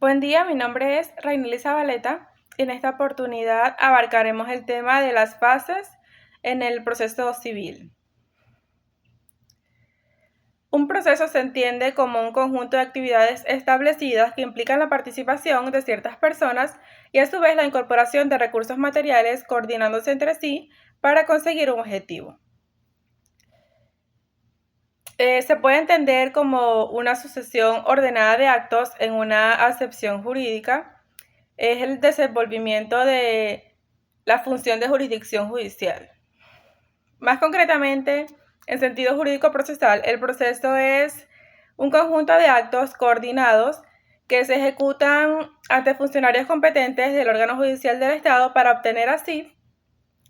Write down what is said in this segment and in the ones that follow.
Buen día, mi nombre es Rainely Zabaleta y en esta oportunidad abarcaremos el tema de las fases en el proceso civil. Un proceso se entiende como un conjunto de actividades establecidas que implican la participación de ciertas personas y a su vez la incorporación de recursos materiales coordinándose entre sí para conseguir un objetivo. Se puede entender como una sucesión ordenada de actos en una acepción jurídica. Es el desenvolvimiento de la función de jurisdicción judicial. Más concretamente, en sentido jurídico procesal, el proceso es un conjunto de actos coordinados que se ejecutan ante funcionarios competentes del órgano judicial del Estado para obtener así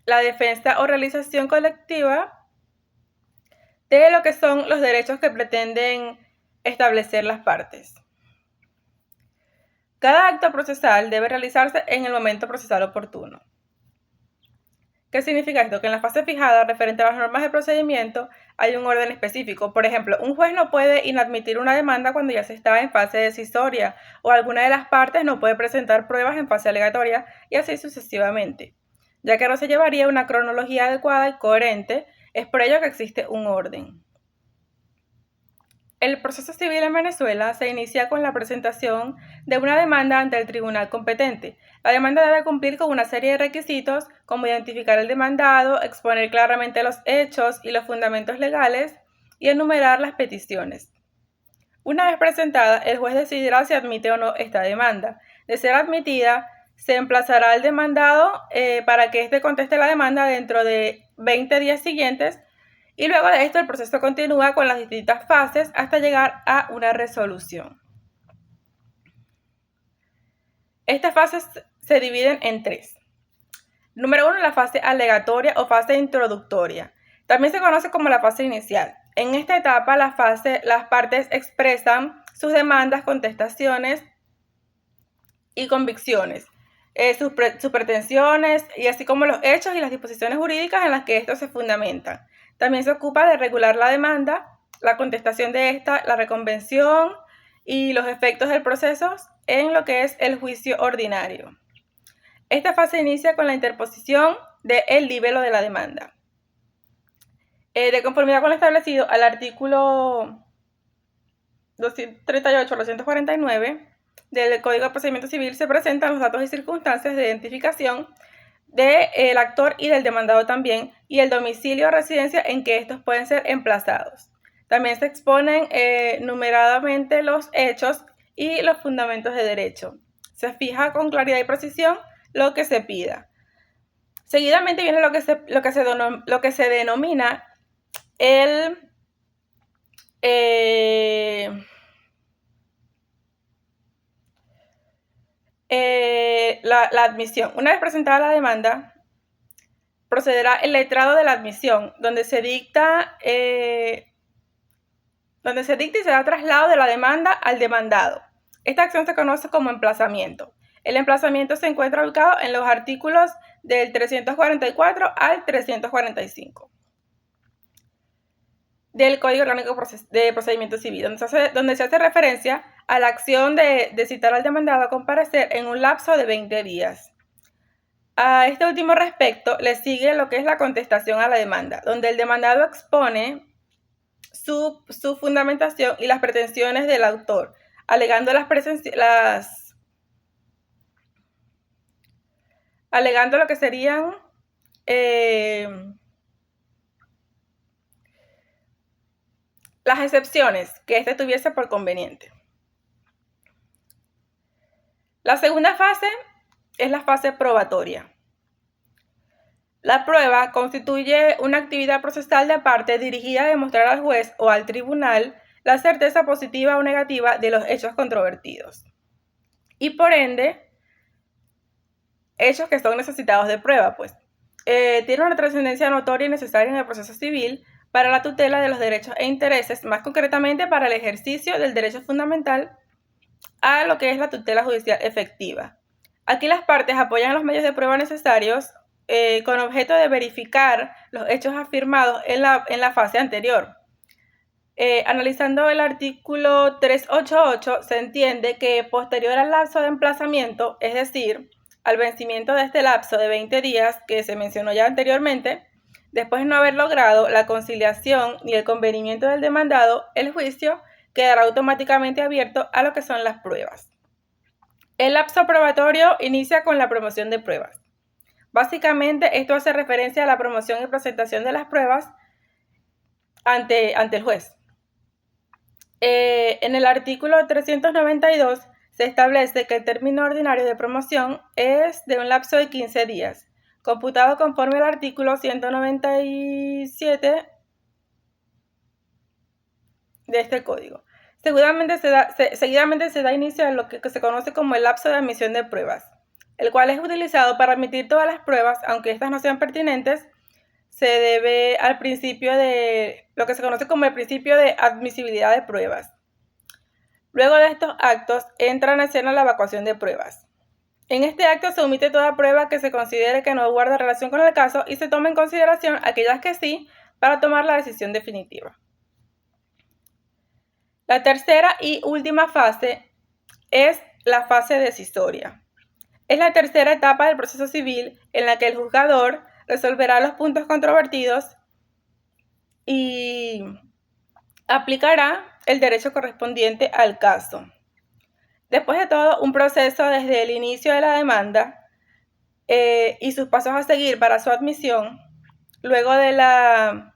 la defensa o realización colectiva de lo que son los derechos que pretenden establecer las partes. Cada acto procesal debe realizarse en el momento procesal oportuno. ¿Qué significa esto? Que en la fase fijada, referente a las normas de procedimiento, hay un orden específico. Por ejemplo, un juez no puede inadmitir una demanda cuando ya se está en fase decisoria, o alguna de las partes no puede presentar pruebas en fase alegatoria, y así sucesivamente. Ya que no se llevaría una cronología adecuada y coherente, es por ello que existe un orden. El proceso civil en Venezuela se inicia con la presentación de una demanda ante el tribunal competente. La demanda debe cumplir con una serie de requisitos como identificar el demandado, exponer claramente los hechos y los fundamentos legales y enumerar las peticiones. Una vez presentada, el juez decidirá si admite o no esta demanda. De ser admitida, se emplazará al demandado para que éste conteste la demanda dentro de 20 días siguientes. Y luego de esto el proceso continúa con las distintas fases hasta llegar a una resolución. Estas fases se dividen en tres. Número 1, la fase alegatoria o fase introductoria. También se conoce como la fase inicial. En esta etapa las partes expresan sus demandas, contestaciones y convicciones, sus pretensiones y así como los hechos y las disposiciones jurídicas en las que estos se fundamentan. También se ocupa de regular la demanda, la contestación de esta, la reconvención y los efectos del proceso en lo que es el juicio ordinario. Esta fase inicia con la interposición del libelo de la demanda. De conformidad con lo establecido al artículo 238 al 249 del Código de Procedimiento Civil, se presentan los datos y circunstancias de identificación del actor y del demandado también, y el domicilio o residencia en que estos pueden ser emplazados. También se exponen numeradamente los hechos y los fundamentos de derecho. Se fija con claridad y precisión lo que se pida. Seguidamente viene lo que se denomina la admisión. Una vez presentada la demanda, procederá el letrado de la admisión, donde se dicta y se da traslado de la demanda al demandado. Esta acción se conoce como emplazamiento. El emplazamiento se encuentra ubicado en los artículos del 344 al 345 del Código Orgánico de Procedimiento Civil, donde se hace referencia a la acción de citar al demandado a comparecer en un lapso de 20 días. A este último respecto le sigue lo que es la contestación a la demanda, donde el demandado expone su fundamentación y las pretensiones del autor, alegando alegando lo que serían las excepciones que éste tuviese por conveniente. La segunda fase es la fase probatoria. La prueba constituye una actividad procesal de parte dirigida a demostrar al juez o al tribunal la certeza positiva o negativa de los hechos controvertidos y por ende hechos que son necesitados de prueba, tiene una trascendencia notoria y necesaria en el proceso civil para la tutela de los derechos e intereses, más concretamente para el ejercicio del derecho fundamental a lo que es la tutela judicial efectiva. Aquí las partes apoyan los medios de prueba necesarios con objeto de verificar los hechos afirmados en la fase anterior. Analizando el artículo 388, se entiende que posterior al lapso de emplazamiento, es decir, al vencimiento de este lapso de 20 días que se mencionó ya anteriormente, después de no haber logrado la conciliación ni el convenimiento del demandado, el juicio quedará automáticamente abierto a lo que son las pruebas. El lapso probatorio inicia con la promoción de pruebas. Básicamente, esto hace referencia a la promoción y presentación de las pruebas ante el juez. En el artículo 392 se establece que el término ordinario de promoción es de un lapso de 15 días, computado conforme al artículo 197 de este código. Seguidamente se da inicio a lo que se conoce como el lapso de admisión de pruebas, el cual es utilizado para admitir todas las pruebas, aunque estas no sean pertinentes. Se debe al principio de lo que se conoce como el principio de admisibilidad de pruebas. Luego de estos actos entra en escena la evacuación de pruebas. En este acto se omite toda prueba que se considere que no guarda relación con el caso y se toma en consideración aquellas que sí para tomar la decisión definitiva. La tercera y última fase es la fase decisoria. Es la tercera etapa del proceso civil en la que el juzgador resolverá los puntos controvertidos y aplicará el derecho correspondiente al caso. Después de todo, un proceso desde el inicio de la demanda y sus pasos a seguir para su admisión, luego de la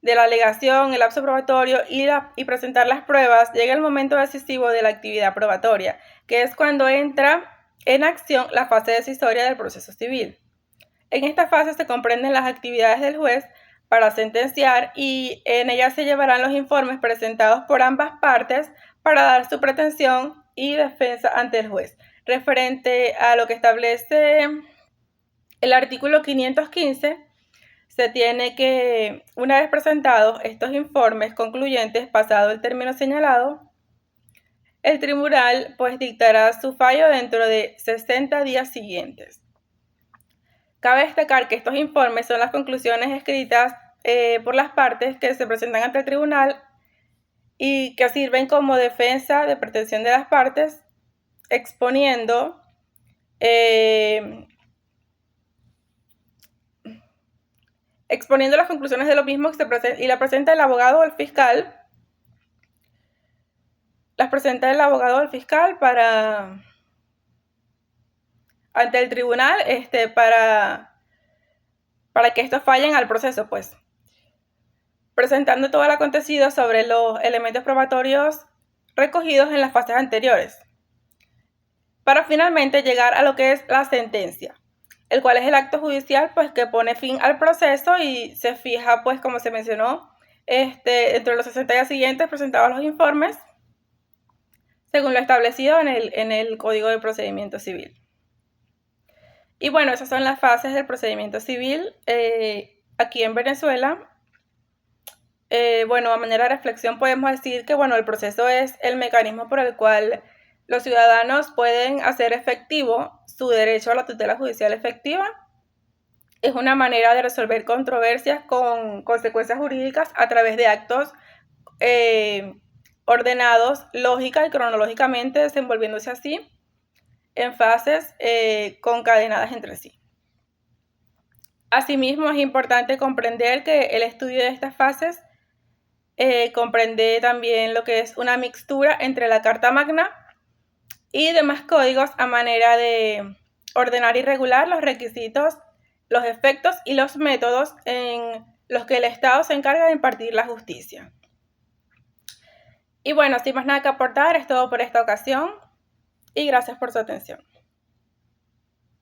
alegación, el lapso probatorio y presentar las pruebas, llega el momento decisivo de la actividad probatoria, que es cuando entra en acción la fase decisoria del proceso civil. En esta fase se comprenden las actividades del juez para sentenciar y en ella se llevarán los informes presentados por ambas partes para dar su pretensión y defensa ante el juez. Referente a lo que establece el artículo 515, se tiene que, una vez presentados estos informes concluyentes, pasado el término señalado, el tribunal pues dictará su fallo dentro de 60 días siguientes. Cabe destacar que estos informes son las conclusiones escritas por las partes que se presentan ante el tribunal y que sirven como defensa de pretensión de las partes, exponiendo las conclusiones de lo mismo y la presenta el abogado o el fiscal. Las presenta el abogado o el fiscal ante el tribunal para que estos fallen al proceso, pues, presentando todo lo acontecido sobre los elementos probatorios recogidos en las fases anteriores, para finalmente llegar a lo que es la sentencia, el cual es el acto judicial pues que pone fin al proceso y se fija, pues como se mencionó, dentro de los 60 días siguientes presentados los informes según lo establecido en el Código de Procedimiento Civil. Y bueno, esas son las fases del procedimiento civil aquí en Venezuela. Bueno, a manera de reflexión podemos decir que bueno, el proceso es el mecanismo por el cual los ciudadanos pueden hacer efectivo su derecho a la tutela judicial efectiva. Es una manera de resolver controversias con consecuencias jurídicas a través de actos ordenados lógica y cronológicamente, desenvolviéndose así en fases concadenadas entre sí. Asimismo, es importante comprender que el estudio de estas fases comprende también lo que es una mixtura entre la Carta Magna y demás códigos a manera de ordenar y regular los requisitos, los efectos y los métodos en los que el Estado se encarga de impartir la justicia. Y bueno, sin más nada que aportar, es todo por esta ocasión y gracias por su atención.